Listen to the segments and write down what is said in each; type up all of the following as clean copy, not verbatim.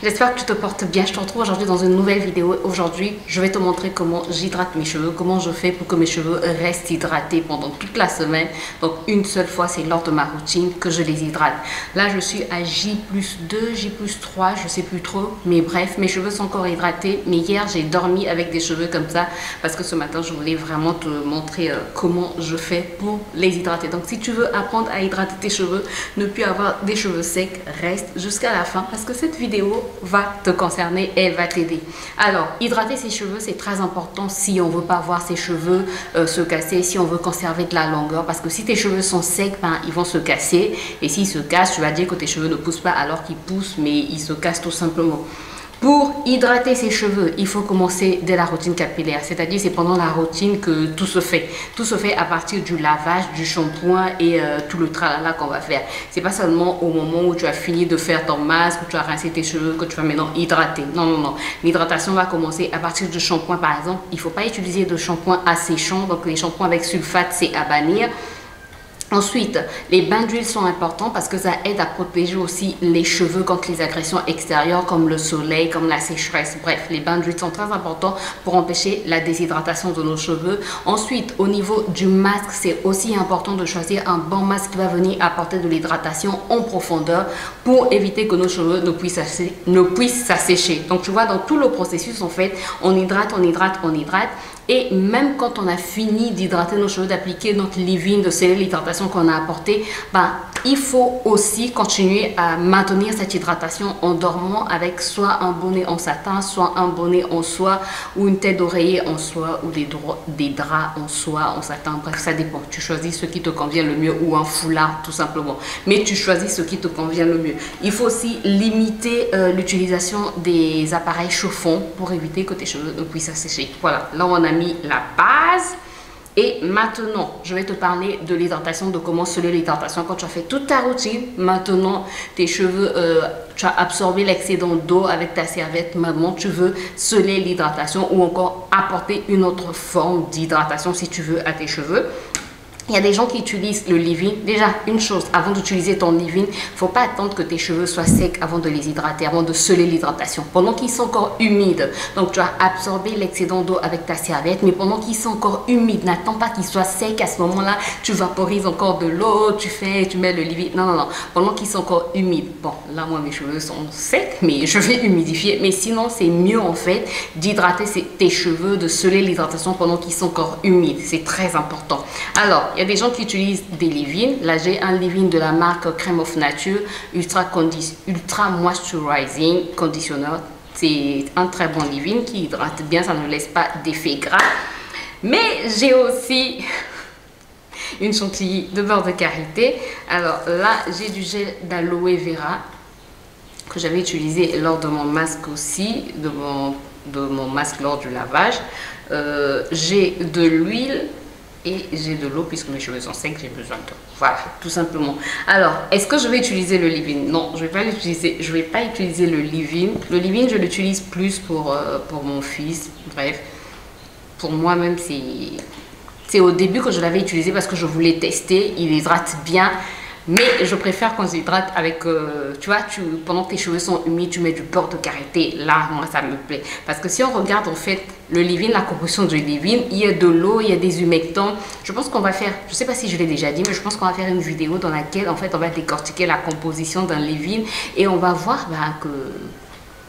J'espère que tu te portes bien. Je te retrouve aujourd'hui dans une nouvelle vidéo. Aujourd'hui, je vais te montrer comment j'hydrate mes cheveux, comment je fais pour que mes cheveux restent hydratés pendant toute la semaine. Donc, une seule fois, c'est lors de ma routine que je les hydrate. Là, je suis à J+2, J+3, je sais plus trop. Mais bref, mes cheveux sont encore hydratés. Mais hier, j'ai dormi avec des cheveux comme ça parce que ce matin, je voulais vraiment te montrer comment je fais pour les hydrater. Donc, si tu veux apprendre à hydrater tes cheveux, ne plus avoir des cheveux secs, reste jusqu'à la fin parce que cette vidéo va te concerner et va t'aider. Alors, hydrater ses cheveux, c'est très important si on veut pas voir ses cheveux se casser, si on veut conserver de la longueur, parce que si tes cheveux sont secs, ben, ils vont se casser, et s'ils se cassent, tu vas dire que tes cheveux ne poussent pas alors qu'ils poussent, mais ils se cassent tout simplement. Pour hydrater ses cheveux, il faut commencer dès la routine capillaire, c'est-à-dire c'est pendant la routine que tout se fait. Tout se fait à partir du lavage, du shampoing et tout le tralala qu'on va faire. C'est pas seulement au moment où tu as fini de faire ton masque, où tu as rincé tes cheveux, que tu vas maintenant hydrater. Non, non, non. L'hydratation va commencer à partir du shampoing par exemple. Il ne faut pas utiliser de shampoing asséchant, donc les shampoings avec sulfate, c'est à bannir. Ensuite, les bains d'huile sont importants parce que ça aide à protéger aussi les cheveux contre les agressions extérieures comme le soleil, comme la sécheresse. Bref, les bains d'huile sont très importants pour empêcher la déshydratation de nos cheveux. Ensuite, au niveau du masque, c'est aussi important de choisir un bon masque qui va venir apporter de l'hydratation en profondeur pour éviter que nos cheveux ne puissent s'assécher. Donc, tu vois, dans tout le processus, en fait, on hydrate, on hydrate, on hydrate. Et même quand on a fini d'hydrater nos cheveux, d'appliquer notre leave-in, de sceller l'hydratation qu'on a apportée, ben, il faut aussi continuer à maintenir cette hydratation en dormant avec soit un bonnet en satin, soit un bonnet en soie ou une tête d'oreiller en soie ou des draps en soie, en satin. Bref, ça dépend. Tu choisis ce qui te convient le mieux ou un foulard tout simplement. Mais tu choisis ce qui te convient le mieux. Il faut aussi limiter l'utilisation des appareils chauffants pour éviter que tes cheveux ne puissent s'assécher. Voilà, là on a mis la base. Et maintenant, je vais te parler de l'hydratation, de comment sceller l'hydratation. Quand tu as fait toute ta routine, maintenant, tes cheveux, tu as absorbé l'excédent d'eau avec ta serviette. Maintenant, tu veux sceller l'hydratation ou encore apporter une autre forme d'hydratation si tu veux à tes cheveux. Il y a des gens qui utilisent le leave-in. Déjà, une chose, avant d'utiliser ton leave-in, il ne faut pas attendre que tes cheveux soient secs avant de les hydrater, avant de sceller l'hydratation. Pendant qu'ils sont encore humides, donc tu as absorbé l'excédent d'eau avec ta serviette, mais pendant qu'ils sont encore humides, n'attends pas qu'ils soient secs. À ce moment-là, tu vaporises encore de l'eau, tu mets le leave-in. Non, non, non. Pendant qu'ils sont encore humides. Bon, là, moi, mes cheveux sont secs, mais je vais humidifier. Mais sinon, c'est mieux, en fait, d'hydrater tes cheveux, de sceller l'hydratation pendant qu'ils sont encore humides. C'est très important. Alors, il y a des gens qui utilisent des leave-in. Là, j'ai un leave-in de la marque Crème of Nature Ultra Moisturizing Conditioner. C'est un très bon leave-in qui hydrate bien, ça ne laisse pas d'effet gras. Mais j'ai aussi une chantilly de beurre de karité. Alors là, j'ai du gel d'aloe vera que j'avais utilisé lors de mon masque aussi, de mon masque lors du lavage. J'ai de l'huile et j'ai de l'eau puisque mes cheveux sont secs, j'ai besoin d'eau. Voilà, tout simplement. Alors, est-ce que je vais utiliser le leave-in? Non, je ne vais pas utiliser le leave-in. Le leave-in, je l'utilise plus pour mon fils. Bref, pour moi-même, c'est au début que je l'avais utilisé parce que je voulais tester. Il hydrate bien. Mais je préfère qu'on s'hydrate avec, tu vois, pendant que tes cheveux sont humides, tu mets du beurre de karité. Là, moi, ça me plaît. Parce que si on regarde, en fait, le leave-in, la composition du leave-in, il y a de l'eau, il y a des humectants. Je pense qu'on va faire, je ne sais pas si je l'ai déjà dit, mais je pense qu'on va faire une vidéo dans laquelle, en fait, on va décortiquer la composition d'un leave-in. Et on va voir que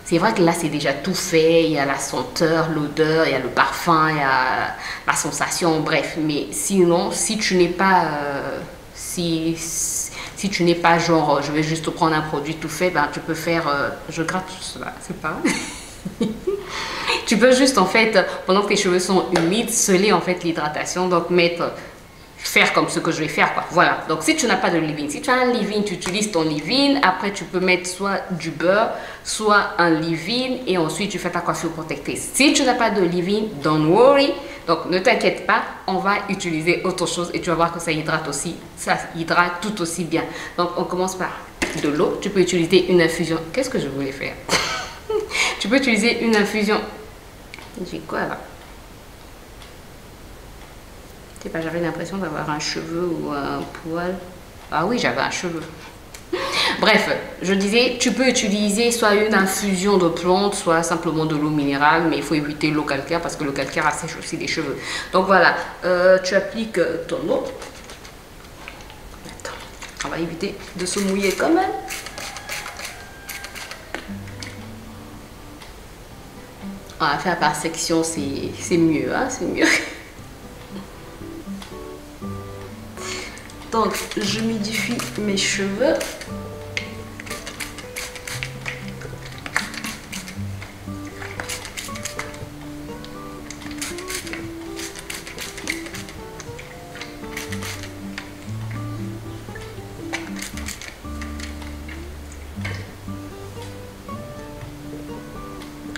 c'est vrai que là, c'est déjà tout fait. Il y a la senteur, l'odeur, il y a le parfum, il y a la sensation, bref. Mais sinon, si tu n'es pas... Si tu n'es pas genre, je vais juste prendre un produit tout fait, ben, tu peux faire, je gratte cela, c'est pas... Tu peux juste, en fait, pendant que tes cheveux sont humides, sceller, en fait, l'hydratation, donc faire comme ce que je vais faire, quoi. Voilà, donc si tu n'as pas de leave-in, si tu as un leave-in, tu utilises ton leave-in, après tu peux mettre soit du beurre, soit un leave-in, et ensuite tu fais ta coiffure protectrice. Si tu n'as pas de leave-in, don't worry. Donc, ne t'inquiète pas, on va utiliser autre chose et tu vas voir que ça hydrate tout aussi bien. Donc, on commence par de l'eau. Tu peux utiliser une infusion. Qu'est-ce que je voulais faire? Tu peux utiliser une infusion. J'ai quoi là? Je sais pas, j'avais l'impression d'avoir un cheveu ou un poil. Ah oui, j'avais un cheveu. Bref, je disais, tu peux utiliser soit une infusion de plantes, soit simplement de l'eau minérale, mais il faut éviter l'eau calcaire parce que le calcaire assèche aussi les cheveux. Donc voilà, tu appliques ton eau. Attends, on va éviter de se mouiller quand même. On va faire par section, c'est mieux, hein, c'est mieux. Donc, je humidifie mes cheveux.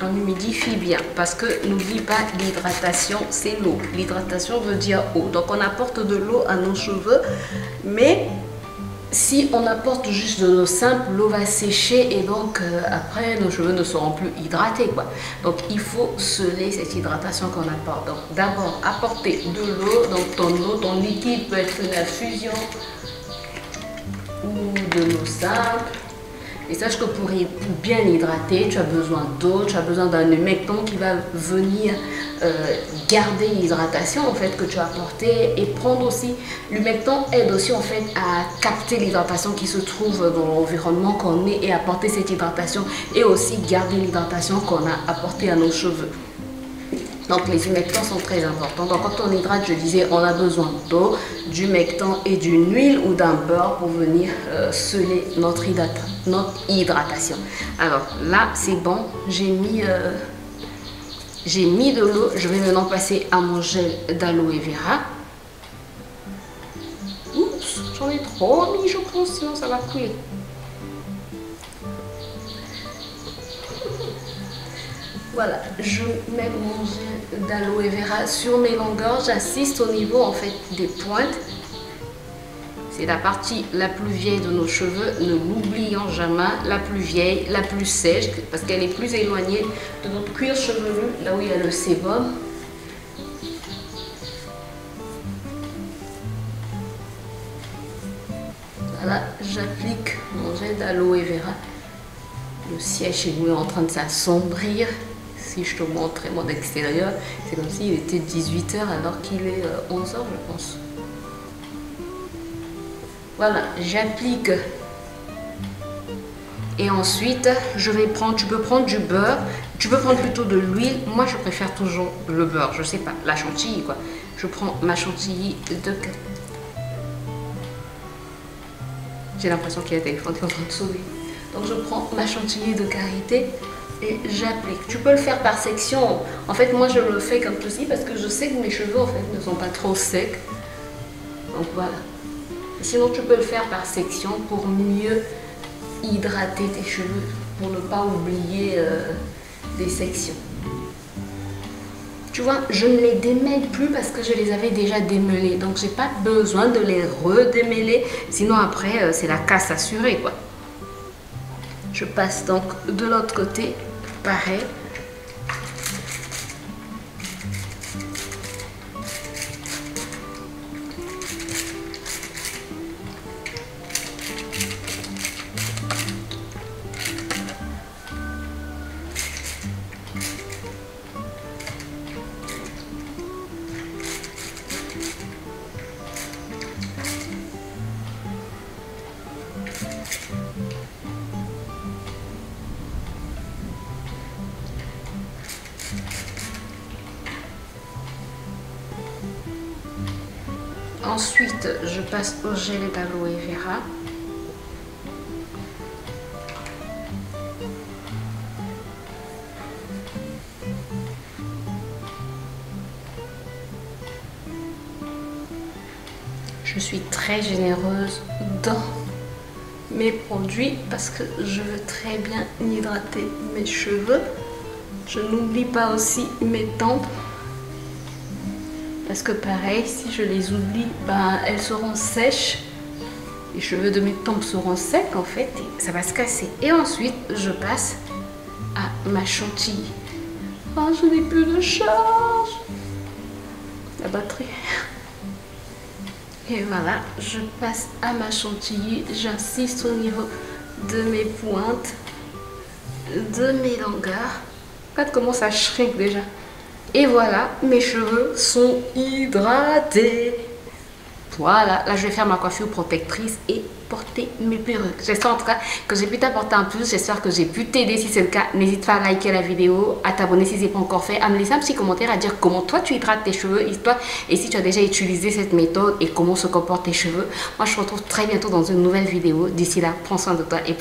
On humidifie bien parce que n'oublie pas, l'hydratation c'est l'eau. L'hydratation veut dire eau. Donc on apporte de l'eau à nos cheveux, mais si on apporte juste de l'eau simple, l'eau va sécher et donc après nos cheveux ne seront plus hydratés quoi. Donc il faut sceller cette hydratation qu'on apporte. Donc d'abord apporter de l'eau, donc ton liquide peut être une infusion ou de l'eau simple. Et sache que pour bien hydrater, tu as besoin d'eau, tu as besoin d'un humectant qui va venir garder l'hydratation en fait que tu as apportée et prendre aussi, l'humectant aide aussi en fait à capter l'hydratation qui se trouve dans l'environnement qu'on est et apporter cette hydratation et aussi garder l'hydratation qu'on a apportée à nos cheveux. Donc les humectants sont très importants. Donc quand on hydrate, je disais, on a besoin d'eau, d'humectant et d'une huile ou d'un beurre pour venir sceller notre hydratation. Alors là, c'est bon, j'ai mis de l'eau. Je vais maintenant passer à mon gel d'aloe vera. Oups, j'en ai trop mis, je pense, sinon ça va couler. Voilà, je mets mon gel d'aloe vera sur mes longueurs, j'assiste au niveau en fait des pointes. C'est la partie la plus vieille de nos cheveux, ne l'oublions jamais, la plus vieille, la plus sèche, parce qu'elle est plus éloignée de notre cuir chevelu, là où il y a le sébum. Voilà, j'applique mon gel d'aloe vera. Le ciel chez nous est en train de s'assombrir. Si je te montrais mon extérieur, c'est comme s'il était 18 h alors qu'il est 11 h, je pense. Voilà, j'applique. Et ensuite, je vais prendre, tu peux prendre du beurre, tu peux prendre plutôt de l'huile. Moi, je préfère toujours le beurre, je sais pas, la chantilly quoi. Je prends ma chantilly de... J'ai l'impression qu'il y a un téléphone qui est en train de sonner. Donc, je prends ma chantilly de karité. Et j'applique. Tu peux le faire par section. En fait, moi, je le fais comme ceci parce que je sais que mes cheveux, en fait, ne sont pas trop secs. Donc, voilà. Sinon, tu peux le faire par section pour mieux hydrater tes cheveux, pour ne pas oublier des sections. Tu vois, je ne les démêle plus parce que je les avais déjà démêlés. Donc, j'ai pas besoin de les redémêler. Sinon, après, c'est la casse assurée, quoi. Je passe donc de l'autre côté. Pareil. Ensuite, je passe au gel d'aloe vera. Je suis très généreuse dans mes produits parce que je veux très bien hydrater mes cheveux. Je n'oublie pas aussi mes tempes. Parce que pareil, si je les oublie, ben, elles seront sèches. Les cheveux de mes tempes seront secs en fait. Et ça va se casser. Et ensuite, je passe à ma chantilly. Oh, je n'ai plus de charge. La batterie. Et voilà, je passe à ma chantilly. J'insiste au niveau de mes pointes, de mes longueurs. Regarde comment ça shrink déjà. Et voilà, mes cheveux sont hydratés. Voilà, là je vais faire ma coiffure protectrice et porter mes perruques. J'espère en tout cas que j'ai pu t'apporter un plus. J'espère que j'ai pu t'aider. Si c'est le cas, n'hésite pas à liker la vidéo, à t'abonner si ce n'est pas encore fait, à me laisser un petit commentaire à dire comment toi tu hydrates tes cheveux et si tu as déjà utilisé cette méthode et comment se comportent tes cheveux. Moi je te retrouve très bientôt dans une nouvelle vidéo. D'ici là, prends soin de toi et